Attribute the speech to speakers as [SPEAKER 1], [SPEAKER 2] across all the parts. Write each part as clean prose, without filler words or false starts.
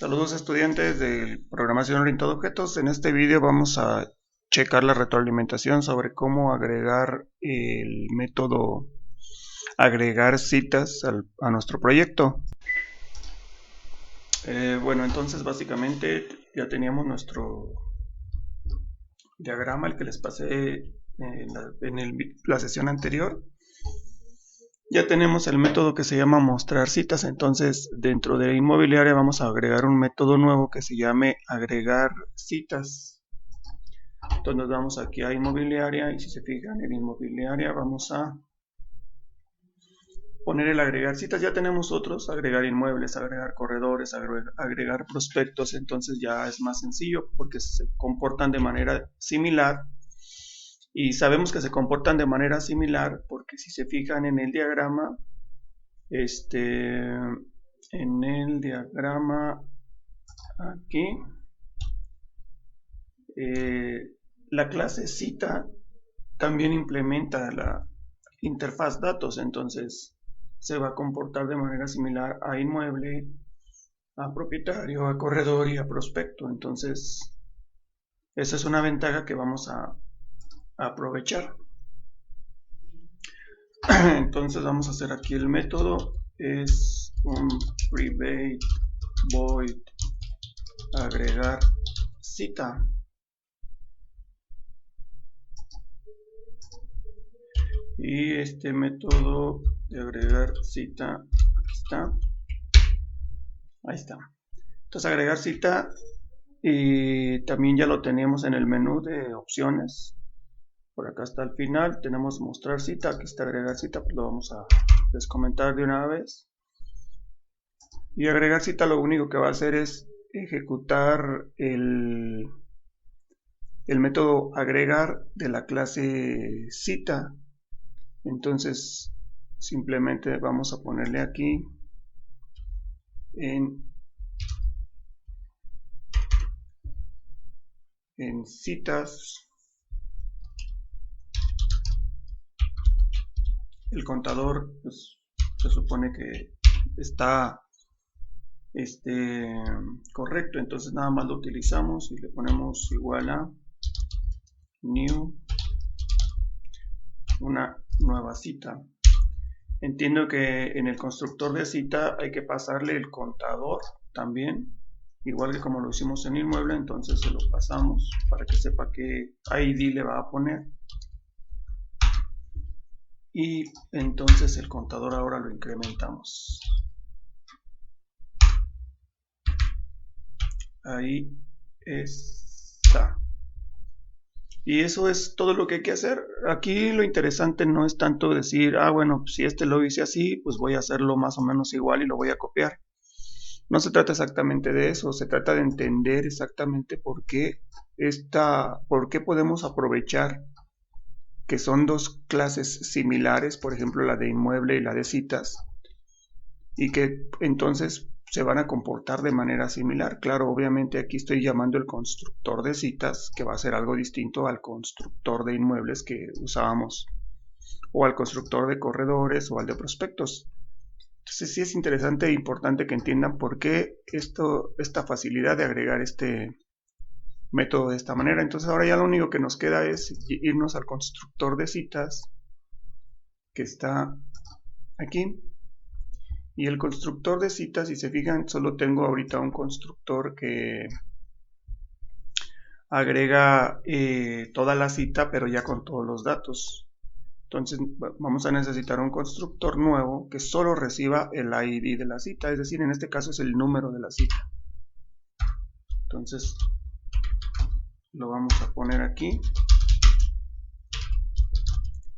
[SPEAKER 1] Saludos estudiantes de programación orientada a objetos. En este vídeo vamos a checar la retroalimentación sobre cómo agregar el método agregar citas a nuestro proyecto. Bueno, entonces básicamente ya teníamos nuestro diagrama, el que les pasé en la sesión anterior. Ya tenemos el método que se llama mostrar citas. Entonces dentro de inmobiliaria vamos a agregar un método nuevo que se llame agregar citas. Entonces nos vamos aquí a inmobiliaria y si se fijan en inmobiliaria vamos a poner el agregar citas. Ya tenemos otros, agregar inmuebles, agregar corredores, agregar prospectos. Entonces ya es más sencillo porque se comportan de manera similar. Y sabemos que se comportan de manera similar porque si se fijan en el diagrama, aquí, la clase cita también implementa la interfaz datos, entonces se va a comportar de manera similar a inmueble, a propietario, a corredor y a prospecto. Entonces esa es una ventaja que vamos a aprovechar. Entonces vamos a hacer aquí el método, es un private void agregar cita. Y este método de agregar cita, aquí está, ahí está. Entonces agregar cita, y también ya lo teníamos en el menú de opciones. Por acá está al final, tenemos mostrar cita, aquí está agregar cita, pues lo vamos a descomentar de una vez. Y agregar cita lo único que va a hacer es ejecutar el método agregar de la clase cita. Entonces simplemente vamos a ponerle aquí en citas el contador, pues se supone que está correcto, entonces nada más lo utilizamos y le ponemos igual a new, una nueva cita. Entiendo que en el constructor de cita hay que pasarle el contador también, igual que como lo hicimos en inmueble. Entonces se lo pasamos para que sepa qué ID le va a poner, y entonces el contador ahora lo incrementamos. Ahí está. Y eso es todo lo que hay que hacer. Aquí lo interesante no es tanto decir, bueno, si lo hice así, pues voy a hacerlo más o menos igual y lo voy a copiar. No se trata exactamente de eso, se trata de entender exactamente por qué podemos aprovechar que son dos clases similares, por ejemplo la de inmueble y la de citas, y que entonces se van a comportar de manera similar. Claro, obviamente aquí estoy llamando el constructor de citas, que va a ser algo distinto al constructor de inmuebles que usábamos, o al constructor de corredores o al de prospectos. Entonces sí es interesante e importante que entiendan por qué esta facilidad de agregar este método de esta manera. Entonces ahora ya lo único que nos queda es irnos al constructor de citas que está aquí. Y el constructor de citas, si se fijan, solo tengo ahorita un constructor que agrega toda la cita, pero ya con todos los datos. Entonces vamos a necesitar un constructor nuevo que solo reciba el ID de la cita, es decir, en este caso es el número de la cita. Entonces lo vamos a poner aquí,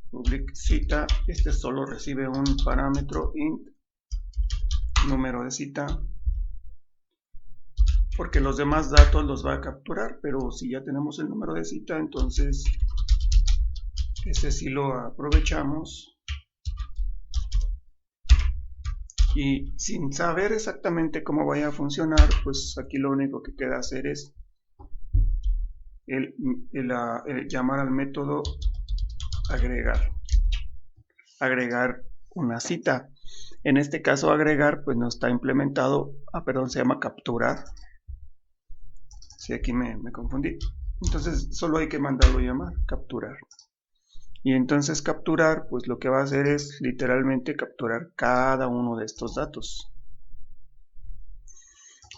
[SPEAKER 1] public cita, este solo recibe un parámetro int número de cita, porque los demás datos los va a capturar, pero si ya tenemos el número de cita, entonces ese sí lo aprovechamos. Y sin saber exactamente cómo vaya a funcionar, pues aquí lo único que queda hacer es llamar al método agregar una cita. En este caso agregar pues no está implementado, perdón, se llama capturar. Sí, aquí me confundí. Entonces solo hay que mandarlo llamar, capturar. Y entonces capturar, pues lo que va a hacer es literalmente capturar cada uno de estos datos.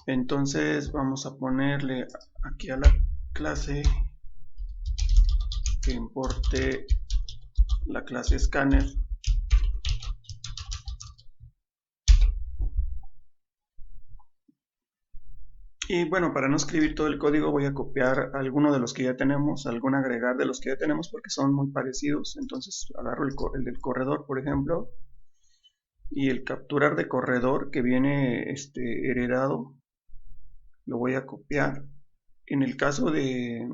[SPEAKER 1] Entonces vamos a ponerle aquí a la clase que importe la clase scanner. Y bueno, para no escribir todo el código voy a copiar alguno de los que ya tenemos, algún agregar de los que ya tenemos porque son muy parecidos. Entonces agarro el del corredor, por ejemplo, y el capturar de corredor que viene heredado, lo voy a copiar. En el caso de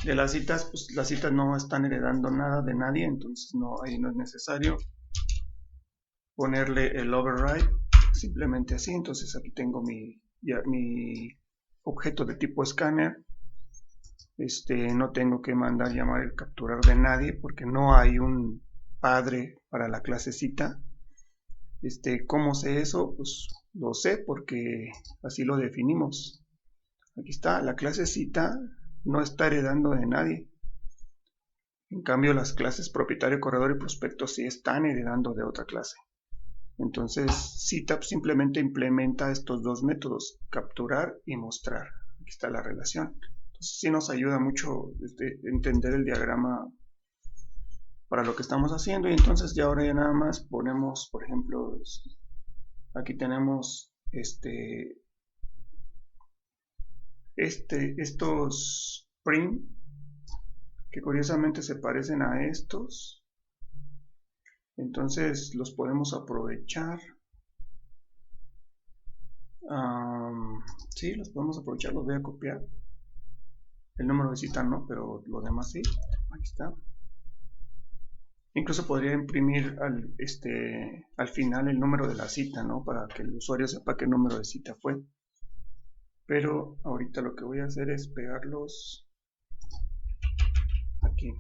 [SPEAKER 1] las citas, pues las citas no están heredando nada de nadie, entonces ahí no es necesario ponerle el override, simplemente así. Entonces aquí tengo mi objeto de tipo scanner. No tengo que mandar llamar el capturar de nadie porque no hay un padre para la clase cita. ¿Cómo sé eso? Pues lo sé porque así lo definimos. Aquí está, la clase cita no está heredando de nadie. En cambio, las clases propietario, corredor y prospecto sí están heredando de otra clase. Entonces, cita simplemente implementa estos dos métodos, capturar y mostrar. Aquí está la relación. Entonces, sí nos ayuda mucho entender el diagrama para lo que estamos haciendo. Y entonces ya ahora ya nada más ponemos, por ejemplo, aquí tenemos estos print que curiosamente se parecen a estos. Entonces los podemos aprovechar. Sí, los podemos aprovechar, los voy a copiar. El número de cita no, pero lo demás sí. Aquí está. Incluso podría imprimir al final el número de la cita, ¿no? Para que el usuario sepa qué número de cita fue. Pero ahorita lo que voy a hacer es pegarlos aquí.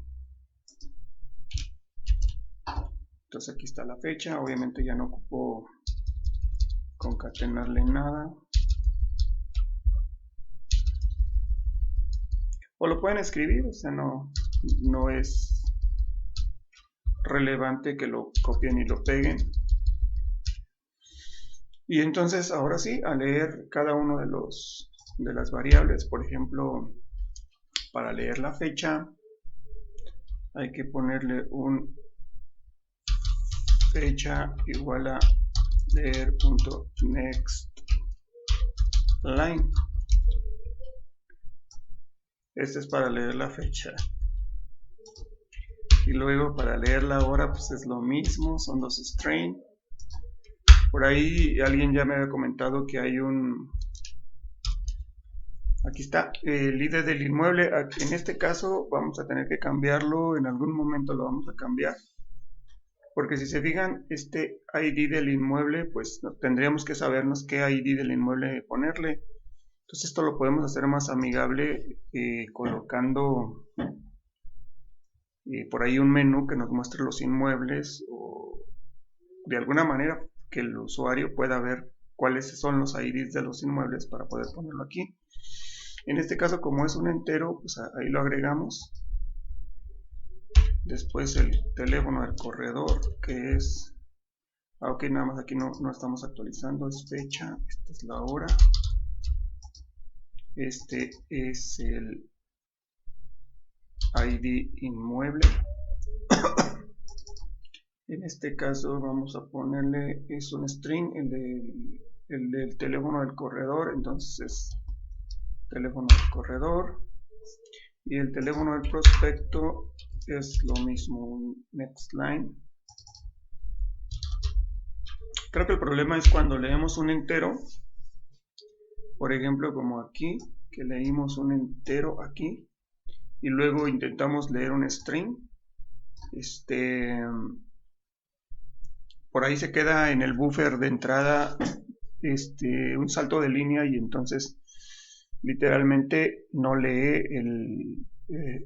[SPEAKER 1] Entonces aquí está la fecha. Obviamente ya no ocupo concatenarle nada. O lo pueden escribir, o sea, no es relevante que lo copien y lo peguen. Y entonces ahora sí, a leer cada uno de las variables. Por ejemplo, para leer la fecha hay que ponerle un fecha igual a leer.nextLine. Este es para leer la fecha. Y luego para leer la hora pues es lo mismo, son dos string. Por ahí alguien ya me había comentado que hay aquí está el ID del inmueble. En este caso vamos a tener que cambiarlo, en algún momento lo vamos a cambiar. Porque si se fijan, este ID del inmueble, pues tendríamos que sabernos qué ID del inmueble ponerle. Entonces esto lo podemos hacer más amigable colocando por ahí un menú que nos muestre los inmuebles o de alguna manera que el usuario pueda ver cuáles son los IDs de los inmuebles para poder ponerlo aquí. En este caso, como es un entero, pues ahí lo agregamos. Después el teléfono del corredor, que es ok, nada más aquí no estamos actualizando, es fecha, esta es la hora, este es el ID inmueble. En este caso vamos a ponerle, es un string, el del teléfono del corredor, entonces es teléfono del corredor. Y el teléfono del prospecto es lo mismo, un nextLine. Creo que el problema es cuando leemos un entero, por ejemplo como aquí, que leímos un entero aquí, y luego intentamos leer un string, por ahí se queda en el buffer de entrada un salto de línea y entonces literalmente no lee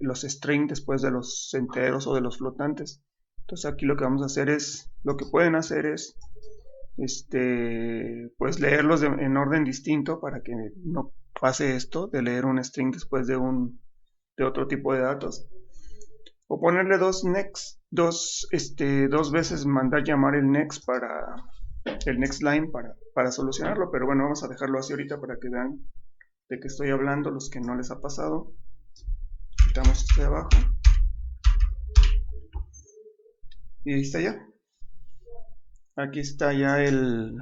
[SPEAKER 1] los strings después de los enteros o de los flotantes. Entonces aquí lo que vamos a hacer es, lo que pueden hacer es, pues leerlos en orden distinto para que no pase esto de leer un string después de otro tipo de datos. O ponerle dos veces mandar llamar el next line para solucionarlo, pero bueno, vamos a dejarlo así ahorita para que vean de qué estoy hablando, los que no les ha pasado. Quitamos esto de abajo. Y ahí está ya. Aquí está ya el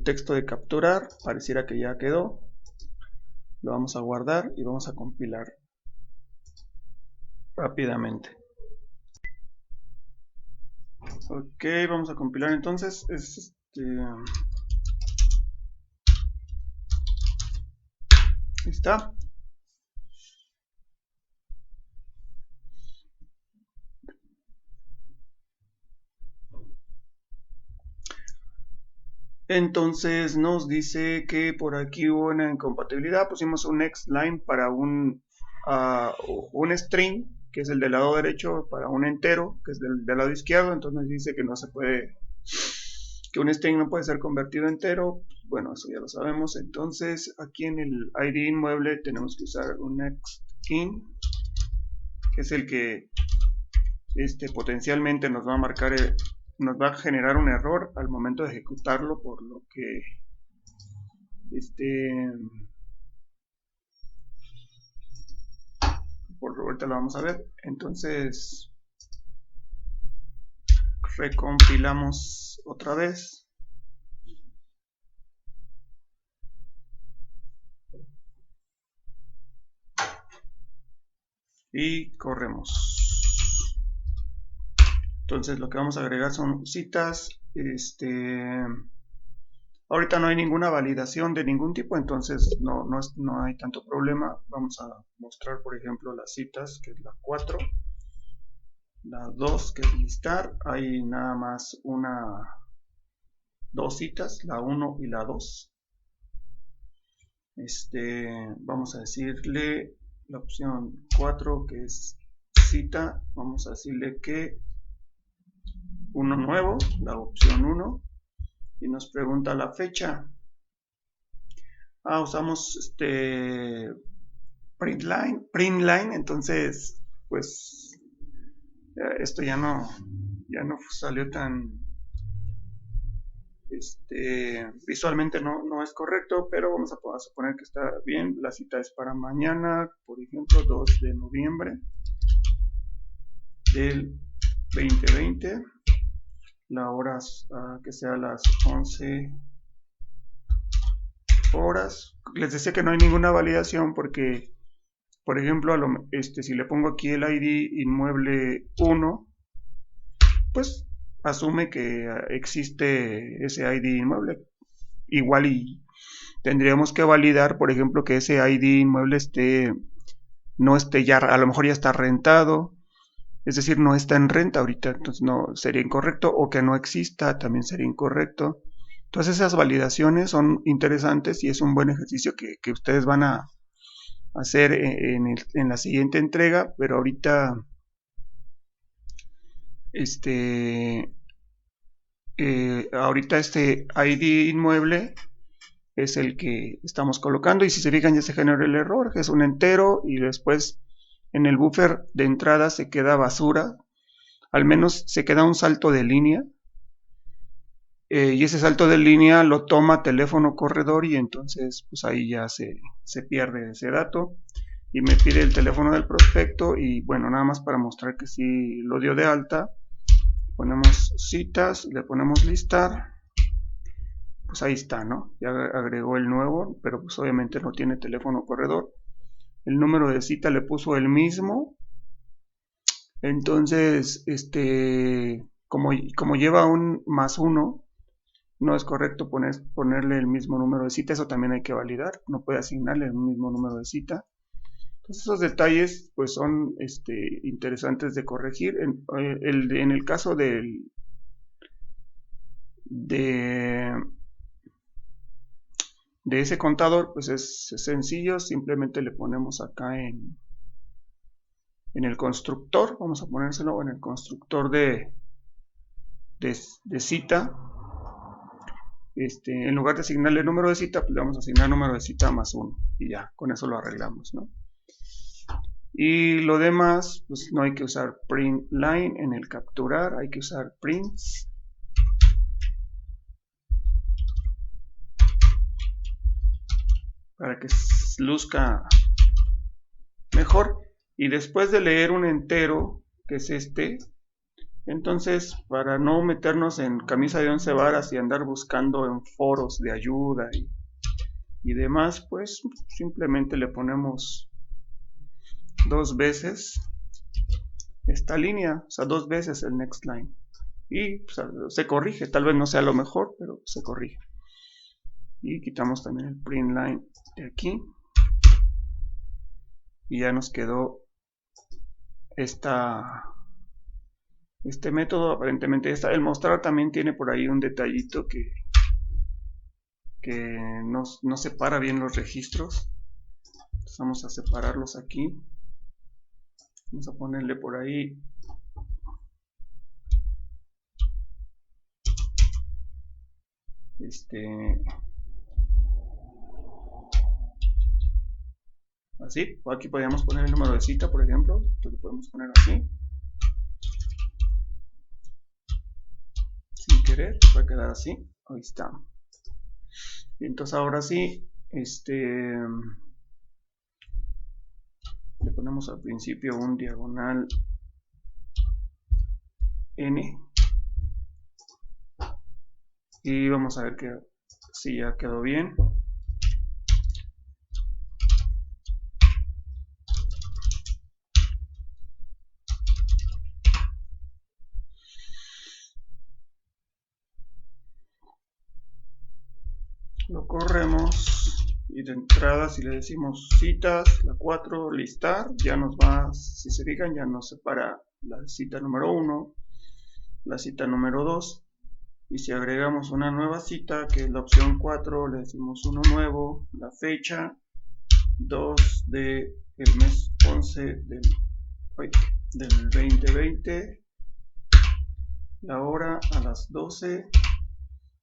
[SPEAKER 1] texto de capturar. Pareciera que ya quedó. Lo vamos a guardar y vamos a compilar rápidamente. Ok, vamos a compilar entonces. Ahí está. Entonces nos dice que por aquí hubo una incompatibilidad. Pusimos un next line para un string, que es el del lado derecho, para un entero, que es del lado izquierdo. Entonces nos dice que no se puede, que un string no puede ser convertido a entero. Bueno, eso ya lo sabemos. Entonces aquí en el ID inmueble tenemos que usar un next in, que es el que potencialmente nos va a marcar nos va a generar un error al momento de ejecutarlo, por lo que por ahorita lo vamos a ver. Entonces recompilamos otra vez y corremos. Entonces lo que vamos a agregar son citas. Ahorita no hay ninguna validación de ningún tipo, entonces no hay tanto problema. Vamos a mostrar, por ejemplo, las citas, que es la 4, la 2, que es listar. Hay nada más dos citas, la 1 y la 2. Vamos a decirle la opción 4, que es cita. Vamos a decirle que uno nuevo, la opción 1, y nos pregunta la fecha. Usamos print line, entonces pues esto ya no salió tan visualmente no es correcto, pero vamos a suponer que está bien. La cita es para mañana, por ejemplo, 2 de noviembre del 2020. La hora que sea las 11 horas. Les decía que no hay ninguna validación porque, por ejemplo, si le pongo aquí el ID inmueble 1, pues asume que existe ese ID inmueble. Igual y tendríamos que validar, por ejemplo, que ese ID inmueble no esté ya, a lo mejor ya está rentado, es decir, no está en renta ahorita, entonces no sería incorrecto, o que no exista, también sería incorrecto. Entonces esas validaciones son interesantes y es un buen ejercicio que ustedes van a hacer en la siguiente entrega, pero ahorita ahorita este ID inmueble es el que estamos colocando, y si se fijan ya se generó el error, que es un entero, y después en el buffer de entrada se queda basura, al menos se queda un salto de línea, y ese salto de línea lo toma teléfono corredor, y entonces pues ahí ya se pierde ese dato y me pide el teléfono del prospecto. Y bueno, nada más para mostrar que sí lo dio de alta, ponemos citas, le ponemos listar, pues ahí está, ¿no? Ya agregó el nuevo, pero pues obviamente no tiene teléfono corredor. El número de cita le puso el mismo. Entonces, como lleva un +1, no es correcto ponerle el mismo número de cita. Eso también hay que validar. No puede asignarle el mismo número de cita. Entonces esos detalles pues son interesantes de corregir. En el caso de ese contador, pues es sencillo. Simplemente le ponemos acá en el constructor, vamos a ponérselo en el constructor de cita. En lugar de asignarle el número de cita, pues le vamos a asignar número de cita más 1 y ya, con eso lo arreglamos, ¿no? Y lo demás, pues no hay que usar print line en el capturar, hay que usar prints. Para que luzca mejor. Y después de leer un entero, que es entonces para no meternos en camisa de 11 varas y andar buscando en foros de ayuda y demás, pues simplemente le ponemos 2 veces esta línea, o sea, 2 veces el next line. Y pues, se corrige, tal vez no sea lo mejor, pero se corrige. Y quitamos también el print line de aquí. Y ya nos quedó este método. Aparentemente el mostrar también tiene por ahí un detallito que no separa bien los registros. Entonces vamos a separarlos aquí. Vamos a ponerle por ahí así, o aquí podríamos poner el número de cita, por ejemplo. Entonces lo podemos poner así. Sin querer, va a quedar así. Ahí está. Y entonces ahora sí, le ponemos al principio un diagonal n. Y vamos a ver que si ya quedó bien. Lo corremos y de entrada si le decimos citas, la 4, listar, ya nos va, si se fijan, ya nos separa la cita número 1, la cita número 2, y si agregamos una nueva cita, que es la opción 4, le decimos uno nuevo, la fecha, 2 del mes 11 del 2020, la hora a las 12,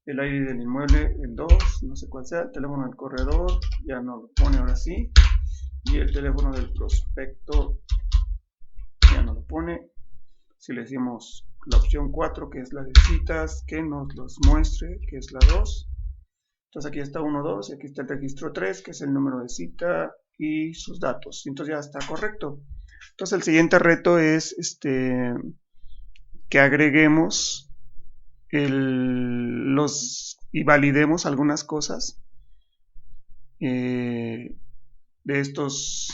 [SPEAKER 1] el ID del inmueble, el 2, no sé cuál sea, el teléfono del corredor, ya nos lo pone ahora sí, y el teléfono del prospecto ya nos lo pone. Si le decimos la opción 4, que es la de citas, que nos los muestre, que es la 2. Entonces aquí está 1, 2, y aquí está el registro 3, que es el número de cita y sus datos. Entonces ya está correcto. Entonces el siguiente reto es que agreguemos y validemos algunas cosas de estos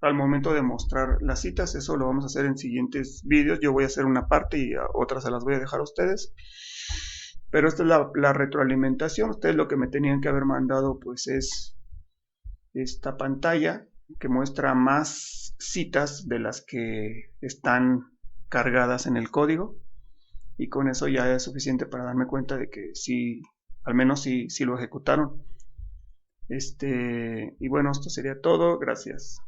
[SPEAKER 1] al momento de mostrar las citas. Eso lo vamos a hacer en siguientes vídeos. Yo voy a hacer una parte y otras se las voy a dejar a ustedes, pero esta es la retroalimentación. Ustedes lo que me tenían que haber mandado pues es esta pantalla que muestra más citas de las que están cargadas en el código, y con eso ya es suficiente para darme cuenta de que sí, al menos sí lo ejecutaron. Y bueno, esto sería todo. Gracias.